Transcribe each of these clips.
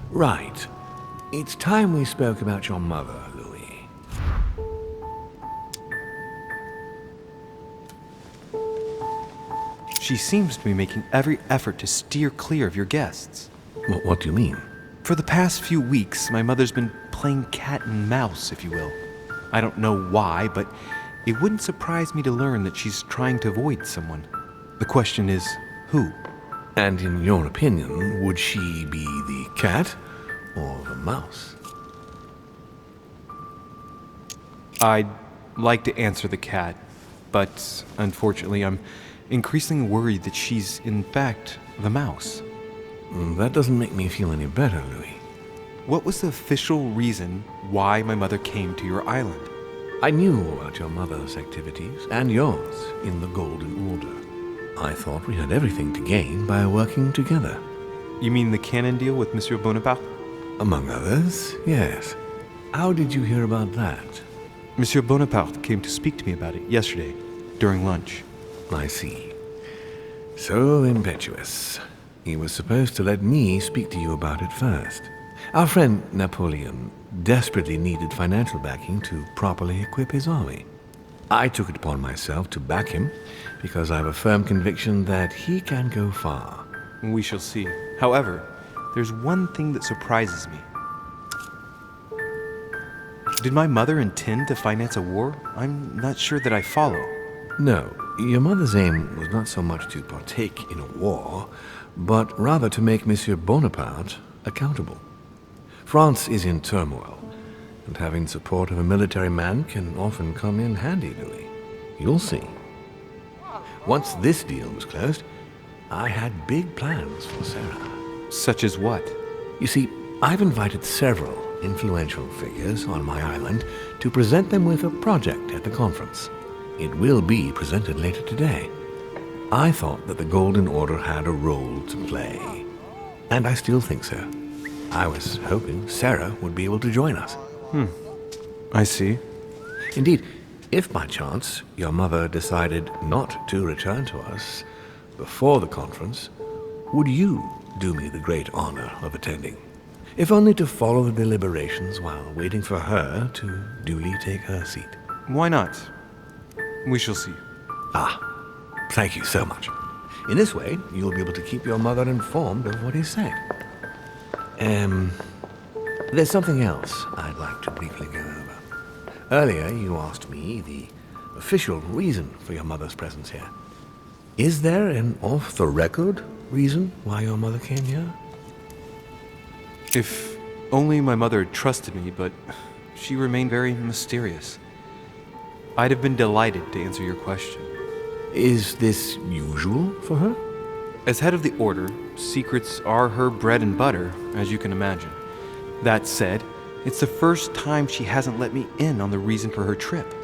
Right. It's time we spoke about your mother, Louis. She seems to be making every effort to steer clear of your guests. What do you mean? For the past few weeks, my mother's been playing cat and mouse, if you will. I don't know why, but it wouldn't surprise me to learn that she's trying to avoid someone. The question is, who? And in your opinion, would she be the cat or the mouse? I'd like to answer the cat, but unfortunately I'm increasingly worried that she's in fact the mouse. That doesn't make me feel any better, Louis. What was the official reason why my mother came to your island? I knew about your mother's activities and yours in the Golden Order. I thought we had everything to gain by working together. You mean the canon deal with Monsieur Bonaparte? Among others, yes. How did you hear about that? Monsieur Bonaparte came to speak to me about it yesterday, during lunch. I see. So impetuous. He was supposed to let me speak to you about it first. Our friend Napoleon desperately needed financial backing to properly equip his army. I took it upon myself to back him because I have a firm conviction that he can go far. We shall see. However, there's one thing that surprises me. Did my mother intend to finance a war? I'm not sure that I follow. No, your mother's aim was not so much to partake in a war, but rather to make Monsieur Bonaparte accountable. France is in turmoil, and having support of a military man can often come in handy, Louis. You'll see. Once this deal was closed, I had big plans for Sarah. Such as what? You see, I've invited several influential figures on my island to present them with a project at the conference. It will be presented later today. I thought that the Golden Order had a role to play, and I still think so. I was hoping Sarah would be able to join us. I see. Indeed, if by chance your mother decided not to return to us before the conference, would you do me the great honor of attending? If only to follow the deliberations while waiting for her to duly take her seat. Why not? We shall see. Thank you so much. In this way, you'll be able to keep your mother informed of what is said. There's something else I'd like to briefly go over. Earlier, you asked me the official reason for your mother's presence here. Is there an off-the-record reason why your mother came here? If only my mother had trusted me, but she remained very mysterious. I'd have been delighted to answer your question. Is this usual for her? As head of the Order, secrets are her bread and butter, as you can imagine. That said, it's the first time she hasn't let me in on the reason for her trip.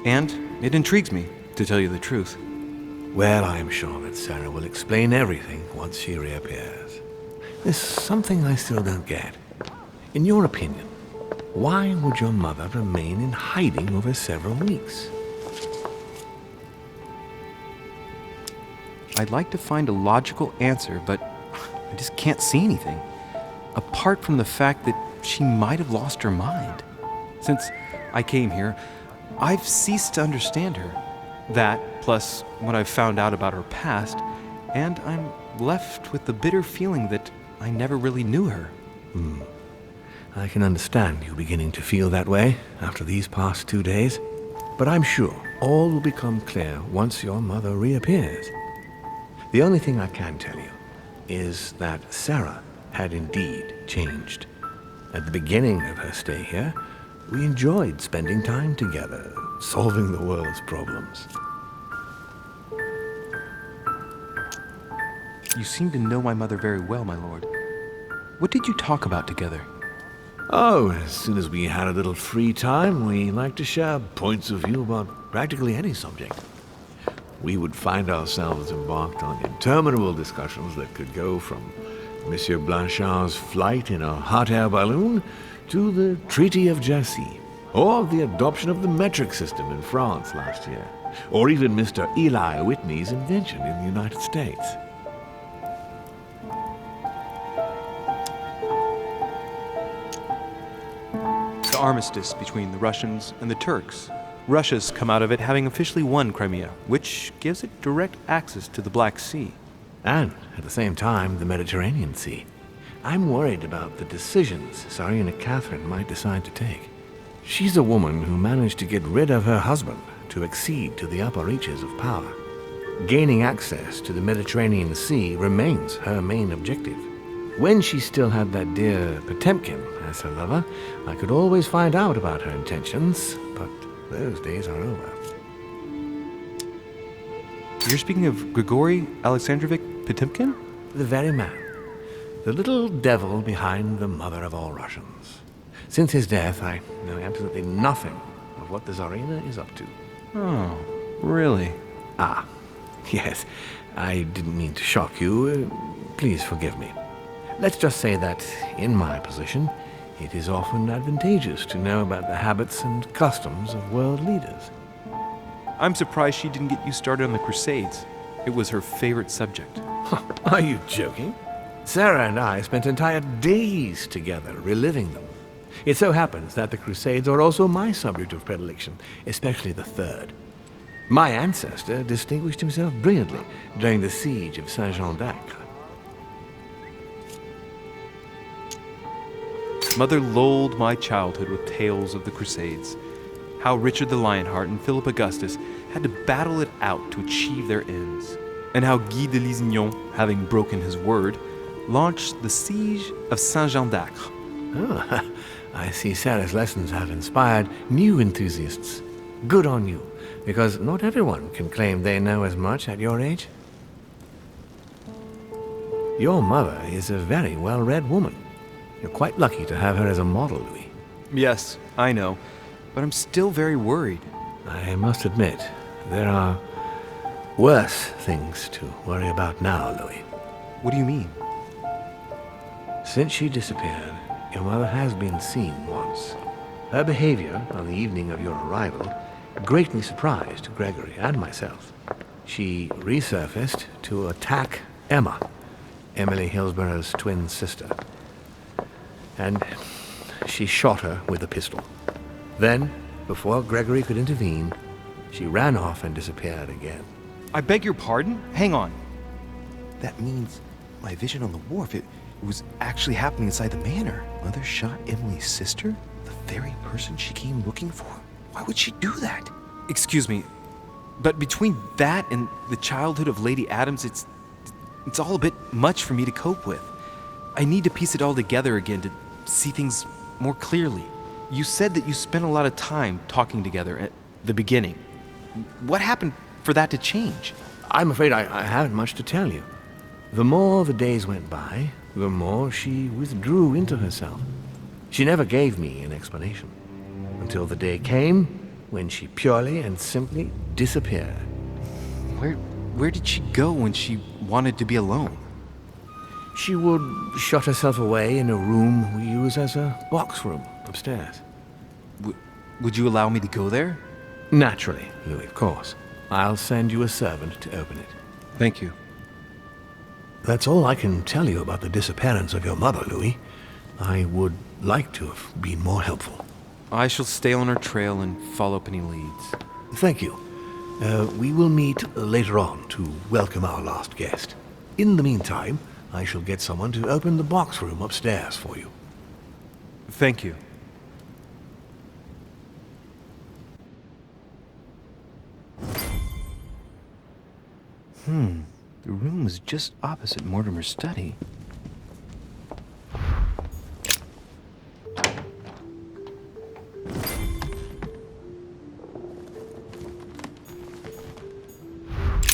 And it intrigues me, to tell you the truth. Well, I'm sure that Sarah will explain everything once she reappears. There's something I still don't get. In your opinion, why would your mother remain in hiding over several weeks? I'd like to find a logical answer, but I just can't see anything. Apart from the fact that she might have lost her mind. Since I came here, I've ceased to understand her. That, plus what I've found out about her past, and I'm left with the bitter feeling that I never really knew her. I can understand you beginning to feel that way after these past 2 days, but I'm sure all will become clear once your mother reappears. The only thing I can tell you is that Sarah had indeed changed. At the beginning of her stay here, we enjoyed spending time together, solving the world's problems. You seem to know my mother very well, my lord. What did you talk about together? Oh, as soon as we had a little free time, we liked to share points of view about practically any subject. We would find ourselves embarked on interminable discussions that could go from Monsieur Blanchard's flight in a hot air balloon to the Treaty of Jassy, or the adoption of the metric system in France last year, or even Mr. Eli Whitney's invention in the United States. the armistice between the Russians and the Turks. Russia's come out of it having officially won Crimea, which gives it direct access to the Black Sea. And, at the same time, the Mediterranean Sea. I'm worried about the decisions Tsarina Catherine might decide to take. She's a woman who managed to get rid of her husband to accede to the upper reaches of power. Gaining access to the Mediterranean Sea remains her main objective. When she still had that dear Potemkin as her lover, I could always find out about her intentions, but those days are over. You're speaking of Grigory Alexandrovich Potemkin? The very man. The little devil behind the mother of all Russians. Since his death, I know absolutely nothing of what the Tsarina is up to. Oh, really? Ah, yes. I didn't mean to shock you. Please forgive me. Let's just say that, in my position, it is often advantageous to know about the habits and customs of world leaders. I'm surprised she didn't get you started on the Crusades. It was her favorite subject. Are you joking? Sarah and I spent entire days together reliving them. It so happens that the Crusades are also my subject of predilection, especially the Third. My ancestor distinguished himself brilliantly during the siege of Saint-Jean d'Acre. Mother lulled my childhood with tales of the Crusades. How Richard the Lionheart and Philip Augustus had to battle it out to achieve their ends. And how Guy de Lusignan, having broken his word, launched the siege of Saint-Jean d'Acre. Oh, I see Sarah's lessons have inspired new enthusiasts. Good on you, because not everyone can claim they know as much at your age. Your mother is a very well-read woman. You're quite lucky to have her as a model, Louis. Yes, I know, but I'm still very worried. I must admit, there are worse things to worry about now, Louis. What do you mean? Since she disappeared, your mother has been seen once. Her behavior on the evening of your arrival greatly surprised Gregory and myself. She resurfaced to attack Emma, Emily Hillsborough's twin sister. And she shot her with a pistol. Then, before Gregory could intervene, she ran off and disappeared again. I beg your pardon? Hang on. That means my vision on the wharf, it was actually happening inside the manor. Mother shot Emily's sister? The very person she came looking for? Why would she do that? Excuse me, but between that and the childhood of Lady Adams, it's all a bit much for me to cope with. I need to piece it all together again to see things more clearly. You said that you spent a lot of time talking together at the beginning. What happened for that to change? I'm afraid I haven't much to tell you. The more the days went by, the more she withdrew into herself. She never gave me an explanation, until the day came when she purely and simply disappeared. Where did she go when she wanted to be alone? She would shut herself away in a room we use as a box room upstairs. Would you allow me to go there? Naturally, Louis, of course. I'll send you a servant to open it. Thank you. That's all I can tell you about the disappearance of your mother, Louis. I would like to have been more helpful. I shall stay on her trail and follow up any leads. Thank you. We will meet later on to welcome our last guest. In the meantime, I shall get someone to open the box room upstairs for you. Thank you. The room was just opposite Mortimer's study.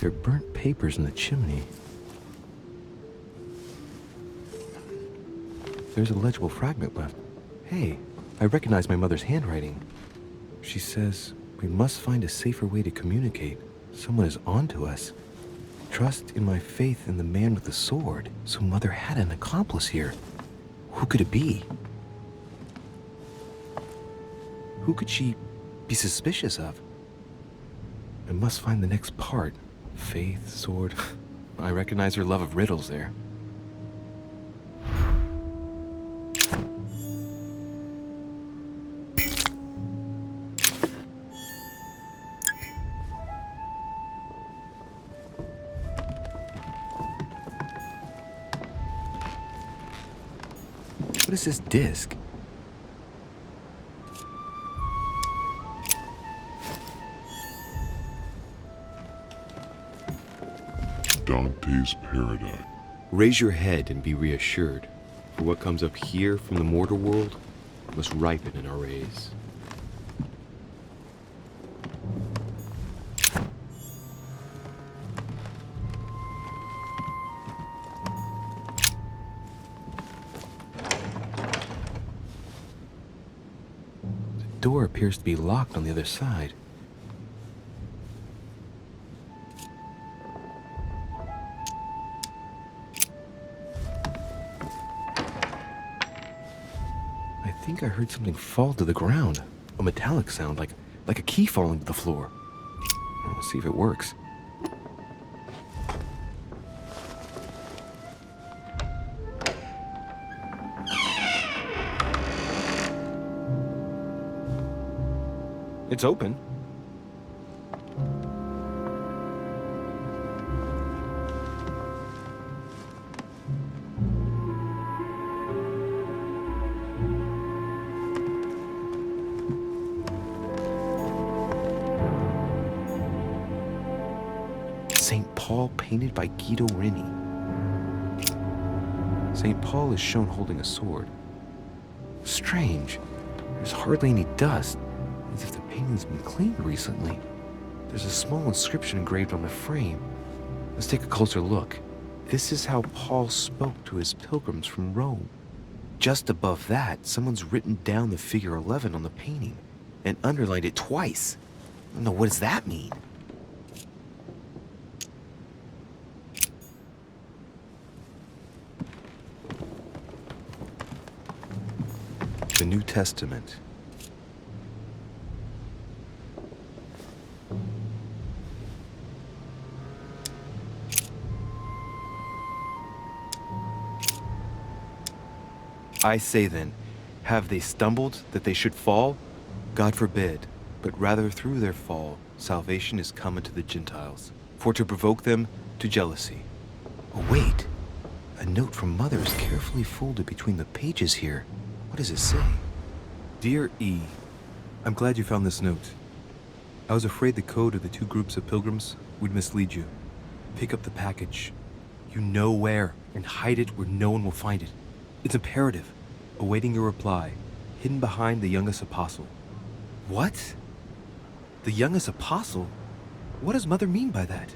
There are burnt papers in the chimney. There's a legible fragment left. Hey, I recognize my mother's handwriting. She says, we must find a safer way to communicate. Someone is on to us. Trust in my faith in the man with the sword. So Mother had an accomplice here. Who could it be? Who could she be suspicious of? I must find the next part. Faith, sword. I recognize her love of riddles there. What is this disc? Dante's Paradise. Raise your head and be reassured, for what comes up here from the mortal world must ripen in our rays. The door appears to be locked on the other side. I think I heard something fall to the ground. A metallic sound, like a key falling to the floor. We'll see if it works. It's open. St. Paul painted by Guido Reni. St. Paul is shown holding a sword. Strange. There's hardly any dust, as if the painting's been cleaned recently. There's a small inscription engraved on the frame. Let's take a closer look. This is how Paul spoke to his pilgrims from Rome. Just above that, someone's written down the figure 11 on the painting and underlined it twice. No, what does that mean? The New Testament. I say then, have they stumbled that they should fall? God forbid, but rather through their fall, salvation is come unto the Gentiles, for to provoke them to jealousy. Oh wait, a note from Mother is carefully folded between the pages here. What does it say? Dear E, I'm glad you found this note. I was afraid the code of the two groups of pilgrims would mislead you. Pick up the package. You know where, and hide it where no one will find it. It's imperative. Awaiting your reply, hidden behind the youngest apostle. What? The youngest apostle? What does Mother mean by that?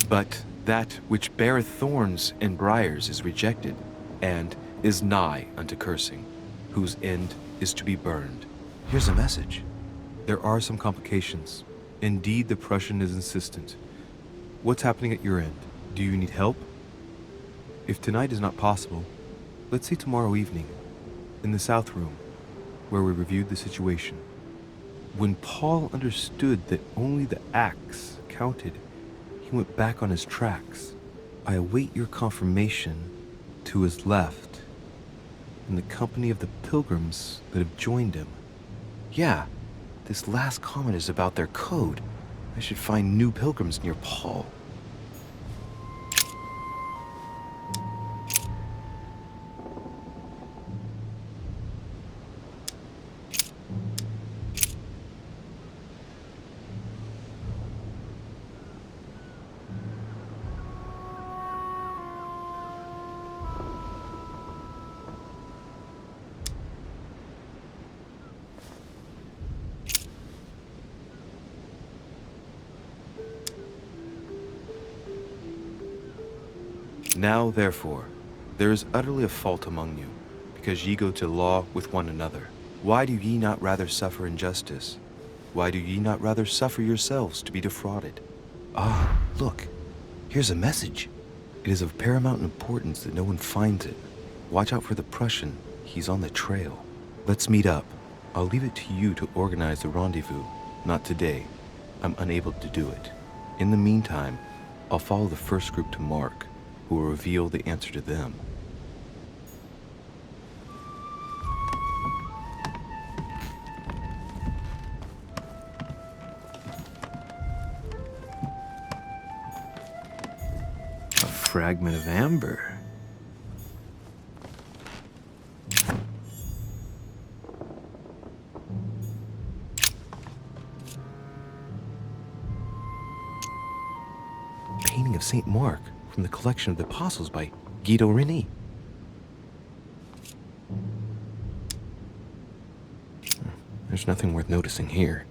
But that which beareth thorns and briars is rejected, and is nigh unto cursing, whose end is to be burned. Here's a message. There are some complications. Indeed, the Prussian is insistent. What's happening at your end? Do you need help? If tonight is not possible, let's see tomorrow evening, in the South Room, where we reviewed the situation. When Paul understood that only the axe counted, he went back on his tracks. I await your confirmation to his left, in the company of the pilgrims that have joined him. Yeah, this last comment is about their code. I should find new pilgrims near Paul. Now, therefore, there is utterly a fault among you, because ye go to law with one another. Why do ye not rather suffer injustice? Why do ye not rather suffer yourselves to be defrauded? Ah, look, here's a message. It is of paramount importance that no one finds it. Watch out for the Prussian. He's on the trail. Let's meet up. I'll leave it to you to organize the rendezvous. Not today. I'm unable to do it. In the meantime, I'll follow the first group to Mark, who will reveal the answer to them. A fragment of amber. Painting of St. Mark from the collection of the Apostles by Guido Reni. There's nothing worth noticing here.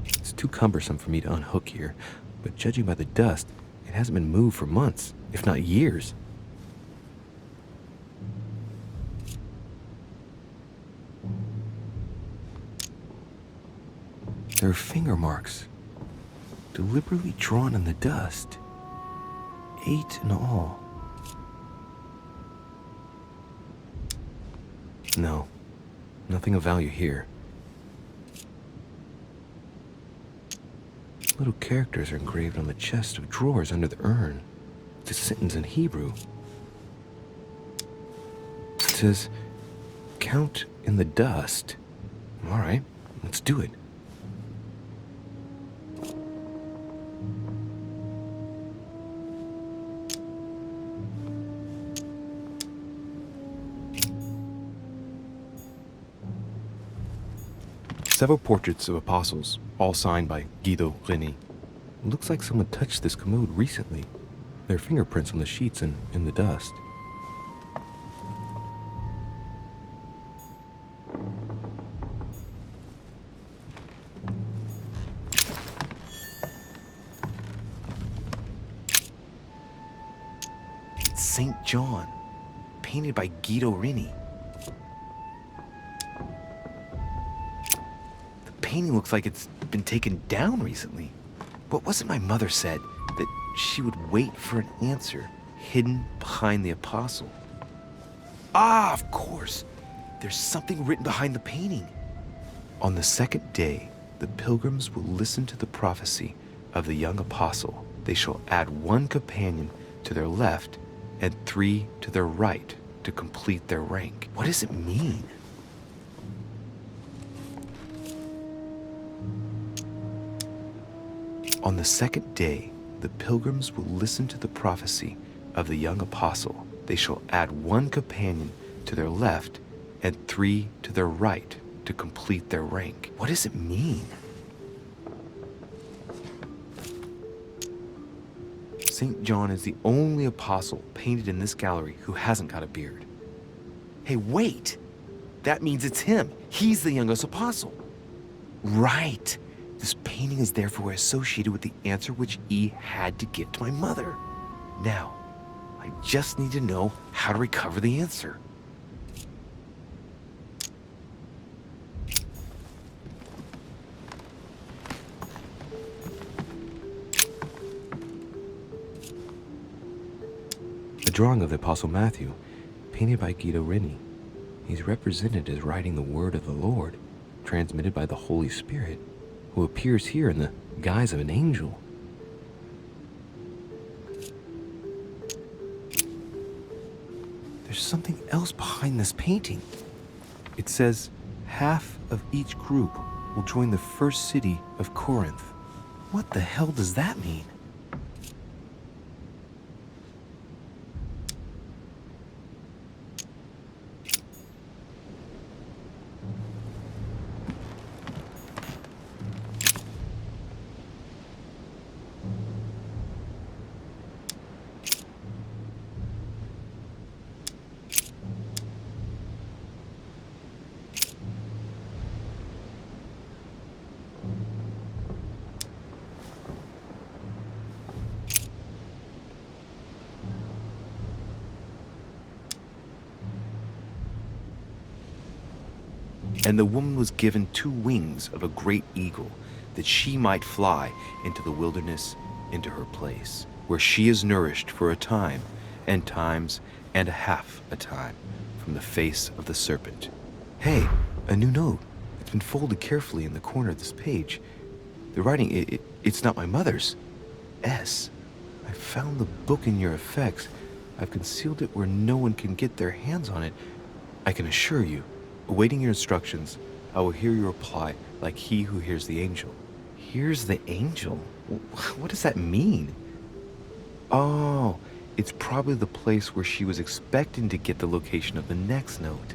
It's too cumbersome for me to unhook here, but judging by the dust, it hasn't been moved for months, if not years. There are finger marks, deliberately drawn in the dust. 8 in all. No, nothing of value here. Little characters are engraved on the chest of drawers under the urn. It's a sentence in Hebrew. It says, "Count in the dust." All right, let's do it. Several portraits of apostles, all signed by Guido Reni. Looks like someone touched this commode recently. There are fingerprints on the sheets and in the dust. It's St. John, painted by Guido Reni. Painting looks like it's been taken down recently. What was it my mother said? That she would wait for an answer hidden behind the apostle. Ah, of course. There's something written behind the painting. On the second day, the pilgrims will listen to the prophecy of the young apostle. They shall add 1 companion to their left and 3 to their right to complete their rank. What does it mean? On the second day, the pilgrims will listen to the prophecy of the young apostle. They shall add 1 companion to their left and 3 to their right to complete their rank. What does it mean? St. John is the only apostle painted in this gallery who hasn't got a beard. Hey, wait! That means it's him. He's the youngest apostle. Right. This painting is therefore associated with the answer which E had to give to my mother. Now, I just need to know how to recover the answer. A drawing of the Apostle Matthew, painted by Guido Reni. He's represented as writing the word of the Lord, transmitted by the Holy Spirit, who appears here in the guise of an angel. There's something else behind this painting. It says, half of each group will join the first city of Corinth. What the hell does that mean? And the woman was given 2 wings of a great eagle, that she might fly into the wilderness, into her place, where she is nourished for a time, and times and a half a time, from the face of the serpent. Hey, a new note. It's been folded carefully in the corner of this page. The writing, it's not my mother's. S. I found the book in your effects. I've concealed it where no one can get their hands on it. I can assure you, awaiting your instructions, I will hear your reply like he who hears the angel. Hears the angel? What does that mean? Oh, it's probably the place where she was expecting to get the location of the next note.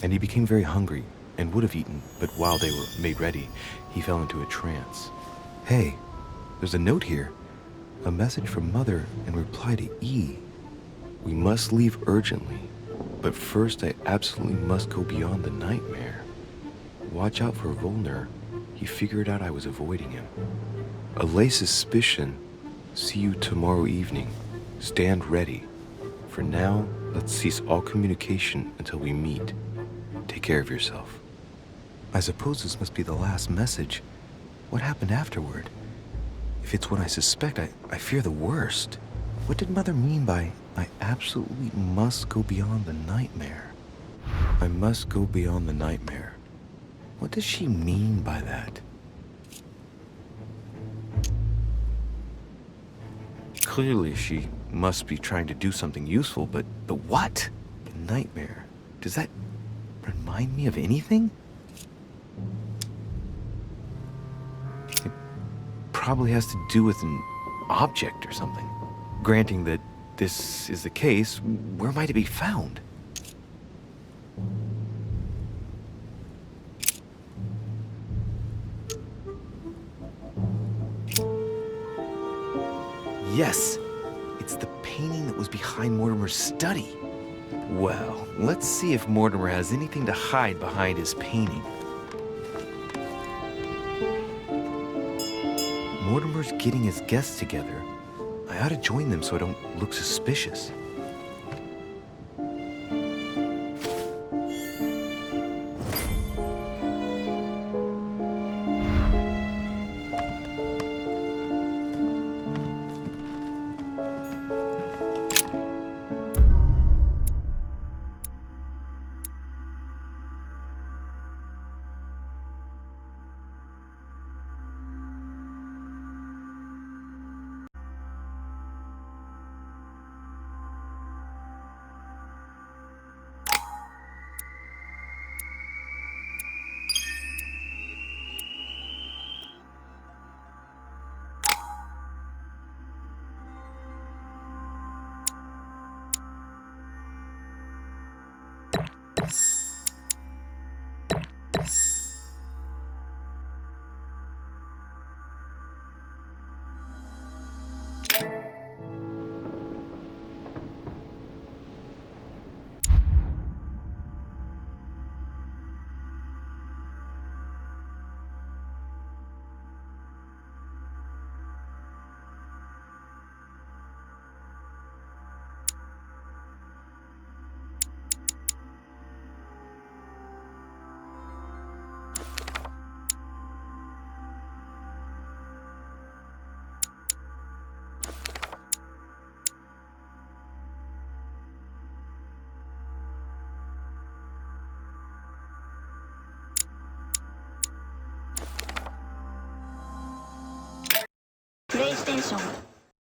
And he became very hungry and would have eaten, but while they were made ready, he fell into a trance. Hey, there's a note here. A message from Mother in reply to E. We must leave urgently, but first I absolutely must go beyond the nightmare. Watch out for Volner. He figured out I was avoiding him. Allay suspicion. See you tomorrow evening. Stand ready. For now, let's cease all communication until we meet. Take care of yourself. I suppose this must be the last message. What happened afterward? If it's what I suspect, I fear the worst. What did Mother mean by, I absolutely must go beyond the nightmare? I must go beyond the nightmare. What does she mean by that? Clearly, she must be trying to do something useful, but what? The nightmare. Does that remind me of anything? It probably has to do with an object or something. Granting that this is the case, where might it be found? Yes, it's the painting that was behind Mortimer's study. Well, let's see if Mortimer has anything to hide behind his painting. Mortimer's getting his guests together. I ought to join them so I don't look suspicious. PlayStation